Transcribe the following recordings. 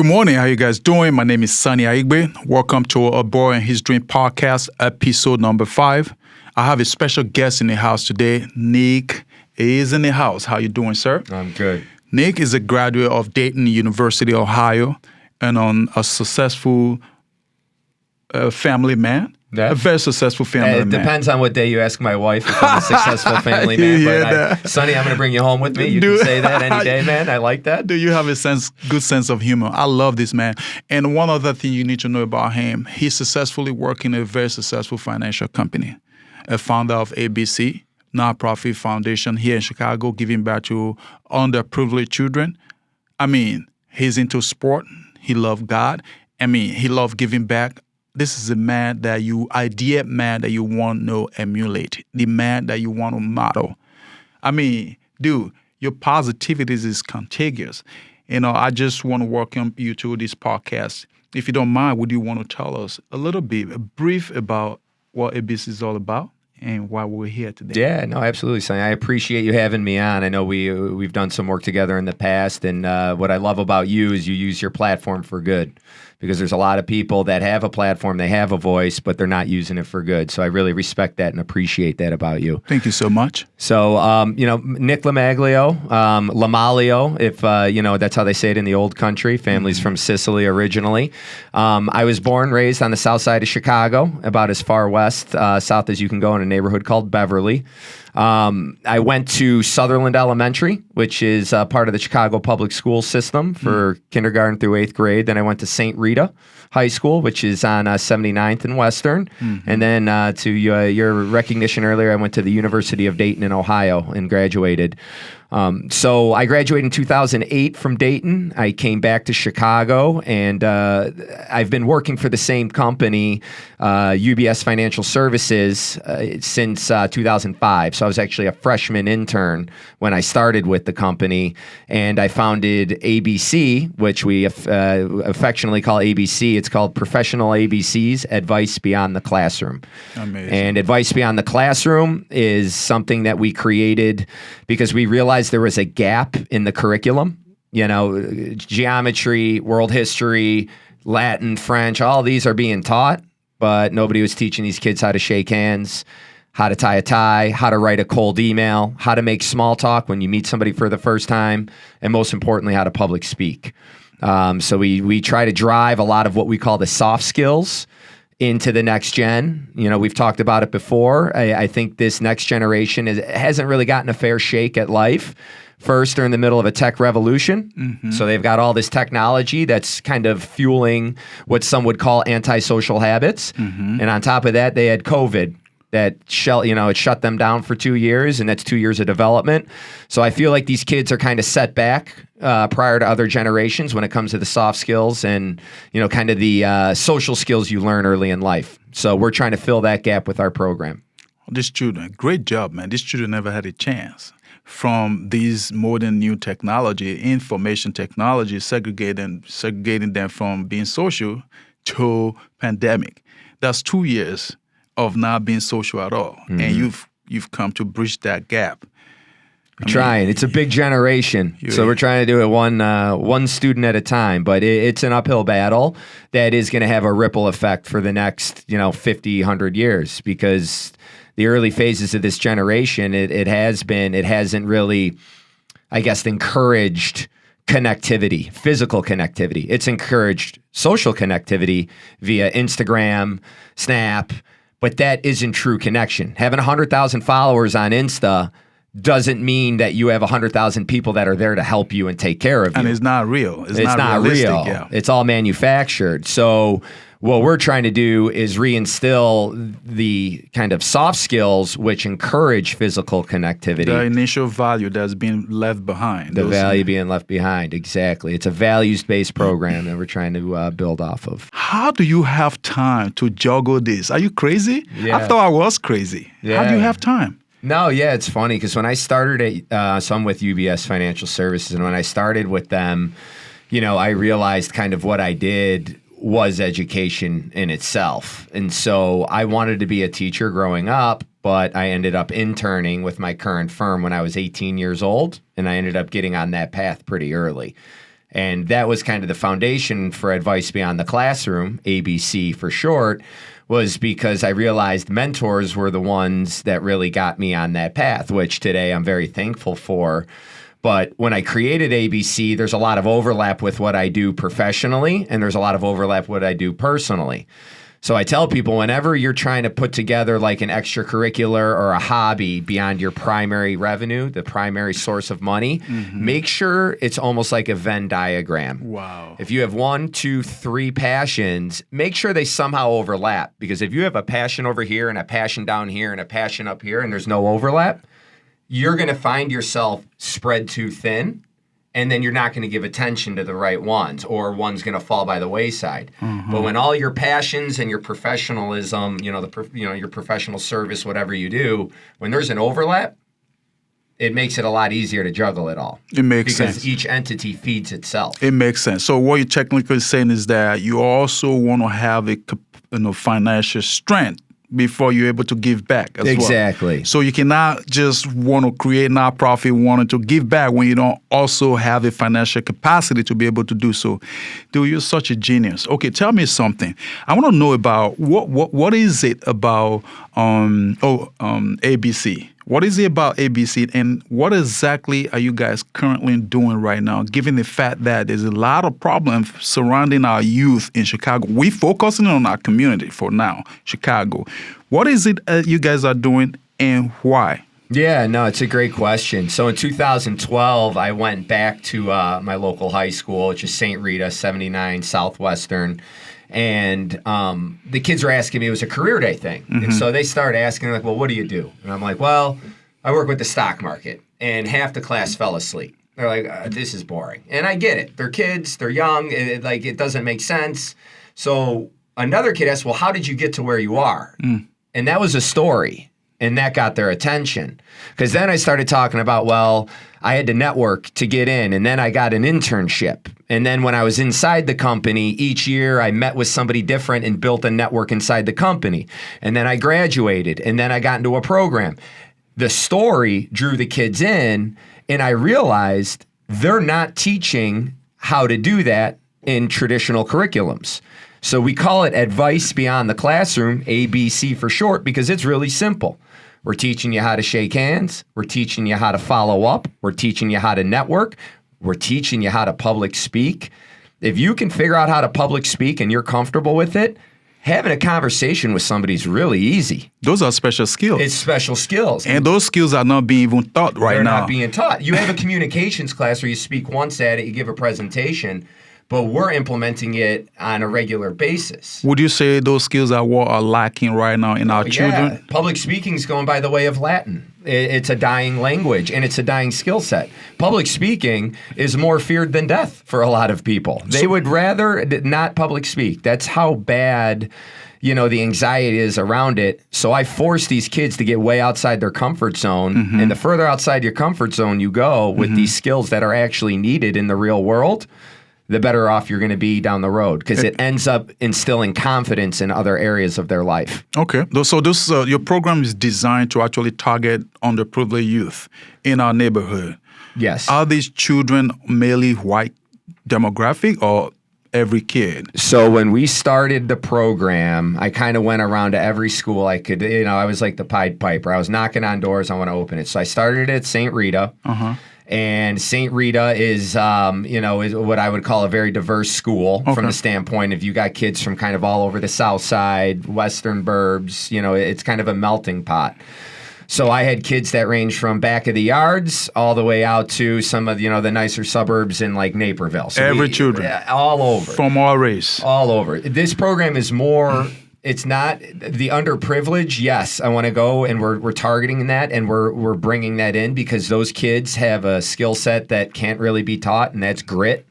Good morning. How you guys doing? My name is Sunny Akhigbe. Welcome to A Boy and His Dream podcast, episode number 5. I have a special guest in the house today. Nick is in the house. How you doing, sir? I'm good. Nick is a graduate of Dayton University, Ohio, and a successful family man. Yeah. A very successful family man. It depends on what day you ask my wife if I'm a successful family man. Sonny, I'm going to bring you home with me. You can say that any day, man. I like that. Do you have a good sense of humor? I love this man. And one other thing you need to know about him, he's successfully working in a very successful financial company, a founder of ABC, nonprofit foundation here in Chicago, giving back to underprivileged children. I mean, he's into sport. He loves God. I mean, he loves giving back. This is a man that you want to emulate, the man that you want to model. I mean, dude, your positivity is contagious. You know, I just want to welcome you to this podcast. If you don't mind, would you want to tell us a brief about what ABC is all about and why we're here today? Yeah, no, absolutely, Sonny. I appreciate you having me on. I know we've done some work together in the past, and what I love about you is you use your platform for good. Because there's a lot of people that have a platform, they have a voice, but they're not using it for good. So I really respect that and appreciate that about you. Thank you so much. So, Nick LoMaglio, LoMaglio, if, that's how they say it in the old country. Family's from Sicily originally. I was born, raised on the south side of Chicago, about as far west, south as you can go in a neighborhood called Beverly. I went to Sutherland Elementary, which is part of the Chicago public school system for kindergarten through 8th grade. Then I went to St. Rita High School, which is on 79th and Western. And then to your recognition earlier, I went to the University of Dayton in Ohio and graduated. So I graduated in 2008 from Dayton. I came back to Chicago, and I've been working for the same company, UBS Financial Services, since 2005. So I was actually a freshman intern when I started with the company, and I founded ABC, which we affectionately call ABC. It's called Professional ABCs, Advice Beyond the Classroom. Amazing. And Advice Beyond the Classroom is something that we created because we realized there was a gap in the curriculum. You know, geometry, world history, Latin, French, all these are being taught, but nobody was teaching these kids how to shake hands, how to tie a tie, how to write a cold email, how to make small talk when you meet somebody for the first time, and most importantly, how to public speak. So we try to drive a lot of what we call the soft skills into the next gen. You know, we've talked about it before. I think this next generation hasn't really gotten a fair shake at life. First, they're in the middle of a tech revolution. So they've got all this technology that's kind of fueling what some would call antisocial habits. And on top of that, they had COVID that it shut them down for 2 years, and that's 2 years of development. So I feel like these kids are kind of set back prior to other generations when it comes to the soft skills and, kind of the social skills you learn early in life. So we're trying to fill that gap with our program. These children, great job, man. These children never had a chance from these modern new technology, information technology, segregating them from being social to pandemic. That's 2 years of not being social at all, and you've come to bridge that gap. Trying. It's a big generation, so we're trying to do it one student at a time. But it's an uphill battle that is going to have a ripple effect for the next 50, 100 years, because the early phases of this generation, it hasn't really, I guess, encouraged connectivity, physical connectivity. It's encouraged social connectivity via Instagram, Snap. But that isn't true connection. Having 100,000 followers on Insta doesn't mean that you have 100,000 people that are there to help you and take care of you. And it's not real. It's not real. Yeah. It's all manufactured. So what we're trying to do is reinstill the kind of soft skills which encourage physical connectivity. The initial value that's been left behind. The value being left behind, exactly. It's a values-based program that we're trying to build off of. How do you have time to juggle this? Are you crazy? Yeah. I thought I was crazy. Yeah. How do you have time? No, yeah, it's funny because when I started so I'm with UBS Financial Services, and when I started with them, I realized kind of what I did was education in itself. And so I wanted to be a teacher growing up, but I ended up interning with my current firm when I was 18 years old, and I ended up getting on that path pretty early. And that was kind of the foundation for Advice Beyond the Classroom, ABC for short, was because I realized mentors were the ones that really got me on that path, which today I'm very thankful for. But when I created ABC, there's a lot of overlap with what I do professionally, and there's a lot of overlap with what I do personally. So I tell people, whenever you're trying to put together like an extracurricular or a hobby beyond your primary revenue, the primary source of money, make sure it's almost like a Venn diagram. Wow. If you have 1, 2, 3 passions, make sure they somehow overlap. Because if you have a passion over here and a passion down here and a passion up here and there's no overlap, you're going to find yourself spread too thin. And then you're not going to give attention to the right ones, or one's going to fall by the wayside. But when all your passions and your professionalism, your professional service, whatever you do, when there's an overlap, it makes it a lot easier to juggle it all. It makes sense. Because each entity feeds itself. It makes sense. So what you're technically saying is that you also want to have a financial strength before you're able to give back as well. Exactly. So you cannot just want to create nonprofit, wanting to give back when you don't also have a financial capacity to be able to do so. Dude, you're such a genius. Okay, tell me something. I want to know about what is it about ABC? What is it about ABC, and what exactly are you guys currently doing right now, given the fact that there's a lot of problems surrounding our youth in Chicago? We're focusing on our community for now, Chicago. What is it you guys are doing, and why? Yeah, no, it's a great question. So in 2012, I went back to my local high school, which is St. Rita, 79 Southwestern. And the kids were asking me, it was a career day thing. And so they started asking, like, well, what do you do? And I'm like, well, I work with the stock market. And half the class fell asleep. They're like, this is boring. And I get it. They're kids. They're young. It doesn't make sense. So another kid asked, well, how did you get to where you are? And that was a story. And that got their attention. Because then I started talking about, well, I had to network to get in. And then I got an internship. And then when I was inside the company, each year I met with somebody different and built a network inside the company. And then I graduated. And then I got into a program. The story drew the kids in. And I realized they're not teaching how to do that in traditional curriculums. So we call it Advice Beyond the Classroom, ABC for short, because it's really simple. We're teaching you how to shake hands. We're teaching you how to follow up. We're teaching you how to network. We're teaching you how to public speak. If you can figure out how to public speak and you're comfortable with it, having a conversation with somebody is really easy. Those are special skills. It's special skills. And those skills are not being even taught right now. They're not being taught. You have a communications class where you speak once at it, you give a presentation, but we're implementing it on a regular basis. Would you say those skills are what are lacking right now in our children? Yeah, public speaking is going by the way of Latin. It's a dying language, and it's a dying skill set. Public speaking is more feared than death for a lot of people. They would rather not public speak. That's how bad, the anxiety is around it. So I force these kids to get way outside their comfort zone. And the further outside your comfort zone you go with these skills that are actually needed in the real world, the better off you're going to be down the road, because it ends up instilling confidence in other areas of their life. Okay. So this your program is designed to actually target underprivileged youth in our neighborhood. Yes. Are these children mainly white demographic or every kid? So when we started the program, I kind of went around to every school I could. I was like the Pied Piper. I was knocking on doors. I want to open it. So I started at St. Rita. And St. Rita is what I would call a very diverse school from the standpoint of you got kids from kind of all over the South Side, Western burbs. It's kind of a melting pot. So I had kids that range from back of the yards all the way out to some of the nicer suburbs in like Naperville. So children, all over, from all race, all over. This program is more. It's not the underprivileged. Yes, I want to go, and we're targeting that, and we're bringing that in because those kids have a skill set that can't really be taught, and that's grit.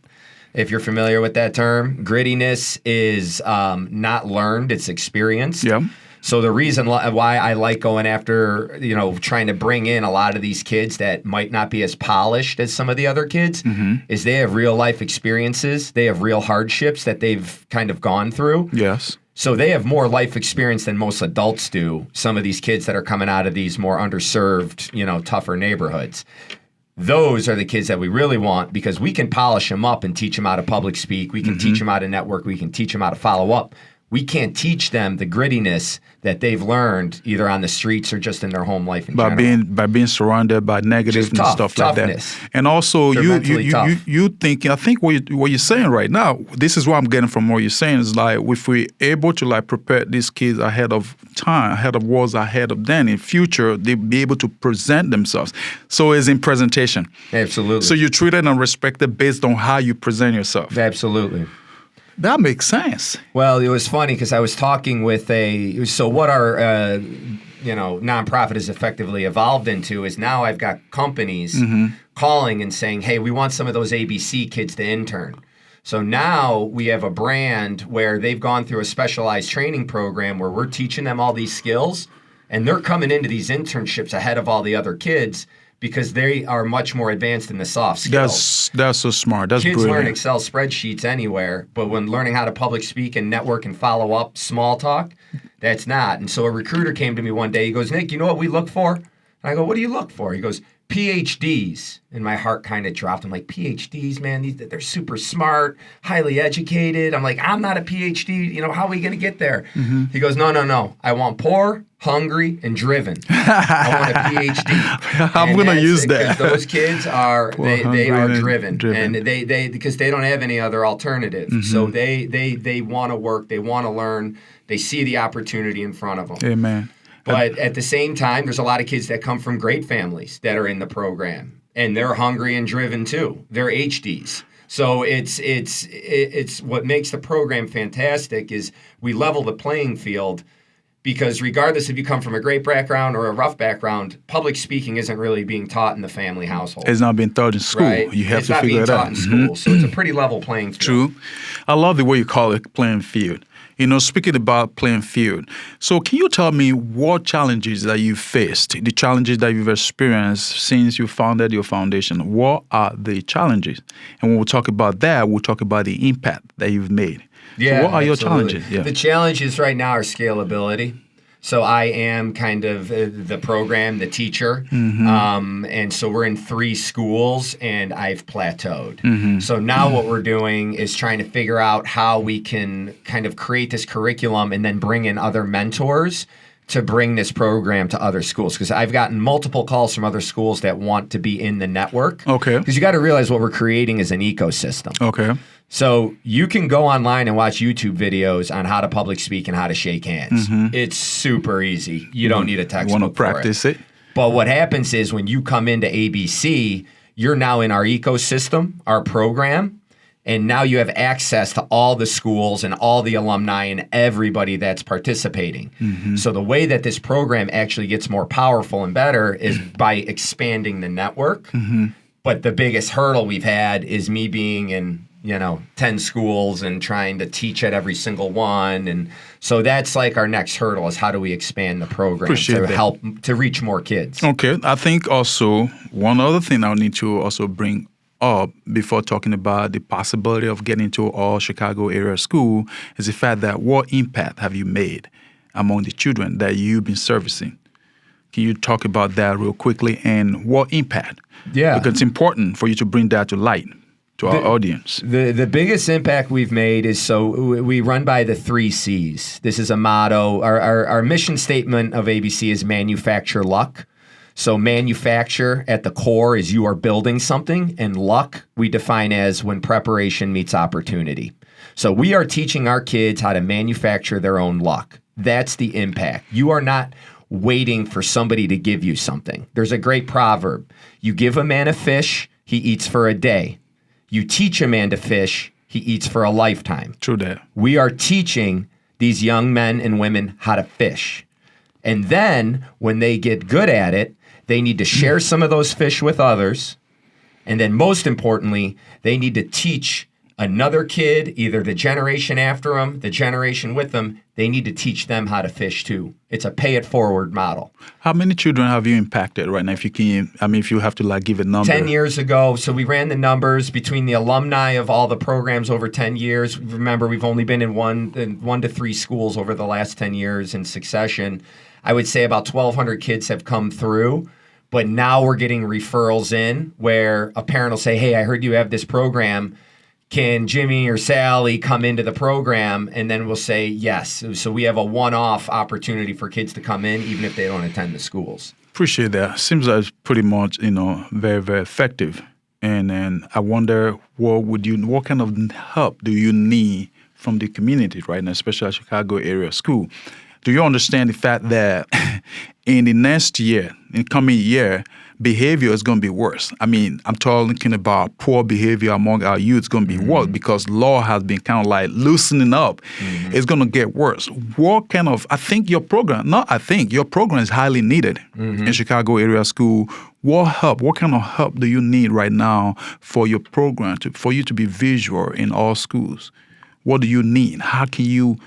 If you're familiar with that term, grittiness is not learned; it's experienced. Yeah. So the reason why I like going after, trying to bring in a lot of these kids that might not be as polished as some of the other kids, is they have real life experiences. They have real hardships that they've kind of gone through. Yes. So they have more life experience than most adults do, some of these kids that are coming out of these more underserved, tougher neighborhoods. those are the kids that we really want because we can polish them up and teach them how to public speak. We can teach them how to network. We can teach them how to follow up. We can't teach them the grittiness that they've learned either on the streets or just in their home life in general. By being surrounded by negative and stuff like that. And also you think, I think what you're saying right now, this is what I'm getting from what you're saying is like if we're able to like prepare these kids ahead of time, ahead of what's ahead of them in future, they'll be able to present themselves. So it's in presentation. Absolutely. So you're treated and respected based on how you present yourself. Absolutely. That makes sense. Well, it was funny because I was talking with what our nonprofit has effectively evolved into is now I've got companies calling and saying, hey, we want some of those ABC kids to intern. So now we have a brand where they've gone through a specialized training program where we're teaching them all these skills, and they're coming into these internships ahead of all the other kids because they are much more advanced in the soft skills. That's so smart. That's kids brilliant. learn Excel spreadsheets anywhere, but when learning how to public speak and network and follow up, small talk, that's not. And so a recruiter came to me one day. He goes, Nick, you know what we look for? And I go, what do you look for? He goes, PhDs. And my heart kind of dropped. I'm like, PhDs, man, they're super smart, highly educated. I'm like, I'm not a PhD. How are we going to get there? He goes, no. I want poor, hungry, and driven. I want a PhD. I'm going to use that. Those kids are, they are driven. And they because they don't have any other alternative. So they want to work. They want to learn. They see the opportunity in front of them. Amen. But at the same time, there's a lot of kids that come from great families that are in the program, and they're hungry and driven too. They're HDs. So it's what makes the program fantastic is we level the playing field because regardless if you come from a great background or a rough background, public speaking isn't really being taught in the family household. It's not being taught in school. Right? You have to figure it out. It's not being taught in school, so it's a pretty level playing field. True. I love the way you call it playing field. Speaking about playing field, so can you tell me what challenges that you faced, the challenges that you've experienced since you founded your foundation? What are the challenges? And when we talk about that, we'll talk about the impact that you've made. Yeah, so what are absolutely. your challenges? Yeah. The challenges right now are scalability. So I am kind of the program, the teacher. And so we're in 3 schools and I've plateaued. So now what we're doing is trying to figure out how we can kind of create this curriculum and then bring in other mentors to bring this program to other schools. Because I've gotten multiple calls from other schools that want to be in the network. Okay. Because you got to realize what we're creating is an ecosystem. Okay. So you can go online and watch YouTube videos on how to public speak and how to shake hands. It's super easy. You don't need a textbook Want to practice it. But what happens is when you come into ABC, you're now in our ecosystem, our program, and now you have access to all the schools and all the alumni and everybody that's participating. So the way that this program actually gets more powerful and better is by expanding the network. But the biggest hurdle we've had is me being in 10 schools and trying to teach at every single one. And so that's like our next hurdle is how do we expand the program to help to reach more kids. Okay. I think also one other thing I need to also bring up before talking about the possibility of getting to all Chicago area school is the fact that what impact have you made among the children that you've been servicing? Can you talk about that real quickly and what impact? Yeah. Because it's important for you to bring that to light. To our audience. The biggest impact we've made is we run by the 3 C's. This is a motto. Our mission statement of ABC is manufacture luck. So manufacture at the core is you are building something, and luck we define as when preparation meets opportunity. So we are teaching our kids how to manufacture their own luck. That's the impact. You are not waiting for somebody to give you something. There's a great proverb. You give a man a fish, he eats for a day. You teach a man to fish, he eats for a lifetime. True that. We are teaching these young men and women how to fish. And then when they get good at it, they need to share some of those fish with others. And then most importantly, they need to teach another kid, either the generation after them, the generation with them, they need to teach them how to fish too. It's a pay it forward model. How many children have you impacted right now? If you have to give a number. 10 years ago, so we ran the numbers between the alumni of all the programs over 10 years. Remember, we've only been in 1 to 3 schools over the last 10 years in succession. I would say about 1,200 kids have come through. But now we're getting referrals in where a parent will say, hey, I heard you have this program. Can Jimmy or Sally come into the program? And then we'll say yes. So we have a one-off opportunity for kids to come in, even if they don't attend the schools. Appreciate that. Seems like it's pretty much, very, very effective. And then I wonder, what kind of help do you need from the community right now, especially at Chicago area school? Do you understand the fact that in the coming year, behavior is going to be worse? I mean, I'm talking about poor behavior among our youth is going to be worse because law has been kind of like loosening up. It's going to get worse. I think your program is highly needed in Chicago area school. What kind of help do you need right now for your program, for you to be visual in all schools? What do you need? How can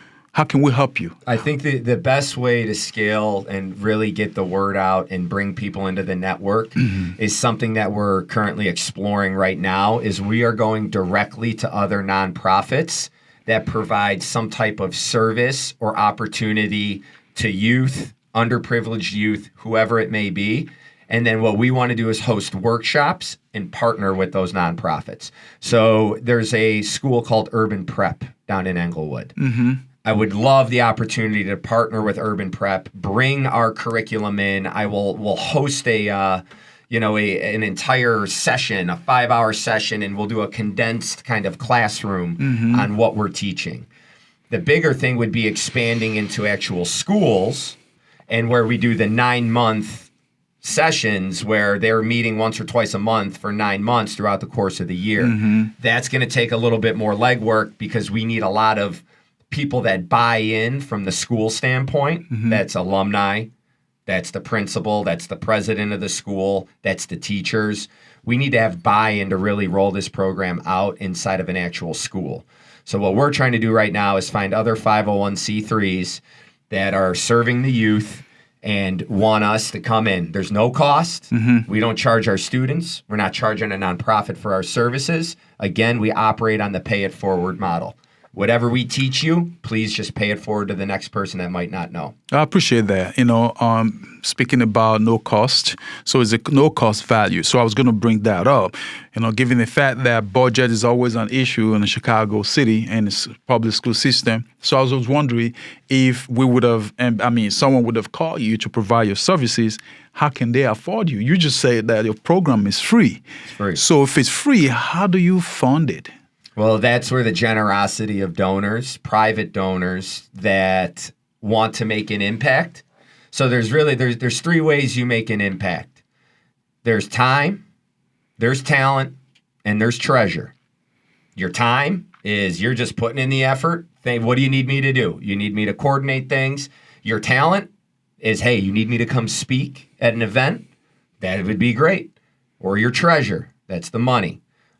we help you? I think the best way to scale and really get the word out and bring people into the network is something that we're currently exploring right now, is we are going directly to other nonprofits that provide some type of service or opportunity to youth, underprivileged youth, whoever it may be. And then what we want to do is host workshops and partner with those nonprofits. So there's a school called Urban Prep down in Englewood. I would love the opportunity to partner with Urban Prep, bring our curriculum in. We'll host an entire session, a 5-hour session, and we'll do a condensed kind of classroom on what we're teaching. The bigger thing would be expanding into actual schools, and where we do the 9-month sessions where they're meeting once or twice a month for 9 months throughout the course of the year. That's going to take a little bit more legwork because we need a lot of people that buy in from the school standpoint. That's alumni, that's the principal, that's the president of the school, that's the teachers. We need to have buy-in to really roll this program out inside of an actual school. So what we're trying to do right now is find other 501c3s that are serving the youth and want us to come in. There's no cost. We don't charge our students. We're not charging a nonprofit for our services. Again, we operate on the pay-it-forward model. Whatever we teach you, please just pay it forward to the next person that might not know. I appreciate that. Speaking about no cost, so it's a no cost value. So I was going to bring that up. Given the fact that budget is always an issue in the Chicago city and its public school system. So I was wondering if someone would have called you to provide your services. How can they afford you? You just said that your program is free. It's free. So if it's free, how do you fund it? Well, that's where the generosity of donors, private donors that want to make an impact. So there's 3 ways you make an impact. There's time, there's talent, and there's treasure. Your time is you're just putting in the effort. What do you need me to do? You need me to coordinate things. Your talent is, hey, you need me to come speak at an event? That would be great. Or your treasure, that's the money.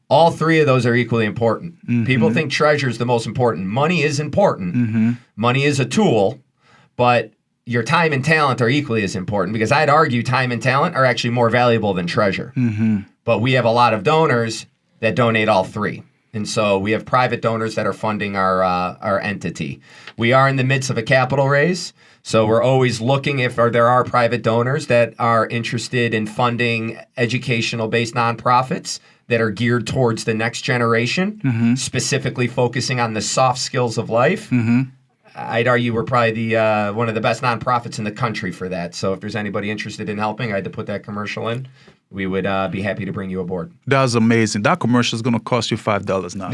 All 3 of those are equally important. People think treasure is the most important. Money is important. Money is a tool, but your time and talent are equally as important, because I'd argue time and talent are actually more valuable than treasure. But we have a lot of donors that donate all 3. And so we have private donors that are funding our entity. We are in the midst of a capital raise, so we're always looking if there are private donors that are interested in funding educational-based nonprofits that are geared towards the next generation, specifically focusing on the soft skills of life. I'd argue we're probably one of the best nonprofits in the country for that. So if there's anybody interested in helping, I had to put that commercial in. We would be happy to bring you aboard. That's amazing. That commercial is going to cost you $5 now.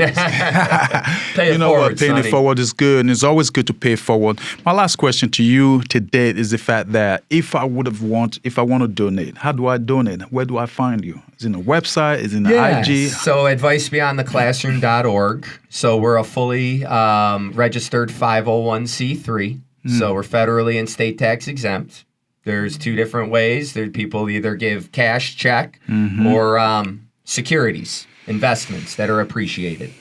Pay it forward, Paying Sonny. it forward is good, and it's always good to pay forward. My last question to you today is the fact that if I want to donate, how do I donate? Where do I find you? Is it in the website? Is it in the IG? So advicebeyondtheclassroom.org. So we're a fully registered 501c3. So we're federally and state tax exempt. There's 2 different ways. There's people either give cash, check, or securities, investments that are appreciated.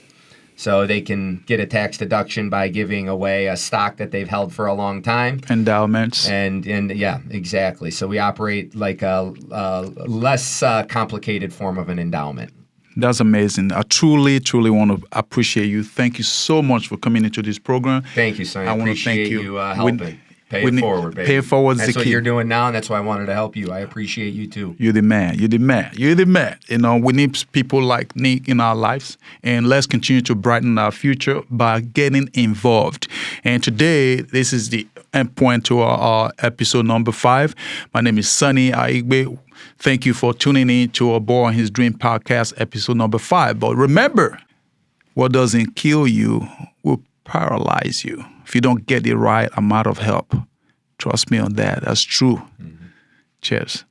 So they can get a tax deduction by giving away a stock that they've held for a long time. Endowments. And yeah, exactly. So we operate like a less complicated form of an endowment. That's amazing. I truly, truly want to appreciate you. Thank you so much for coming into this program. Thank you, Sonny. I want to appreciate thank you helping. Pay it forward, baby. Pay it forward is That's the what key. you're doing now, and that's why I wanted to help you. I appreciate you too. You're the man. You're the man. You're the man. You know, we need people like Nick in our lives, and let's continue to brighten our future by getting involved. And today, this is the end point to our episode number 5. My name is Sunny Akhigbe. Thank you for tuning in to our Boy and His Dream podcast, episode number 5. But remember, what doesn't kill you will paralyze you if you don't get the right amount of help. Trust me on that. That's true. Cheers.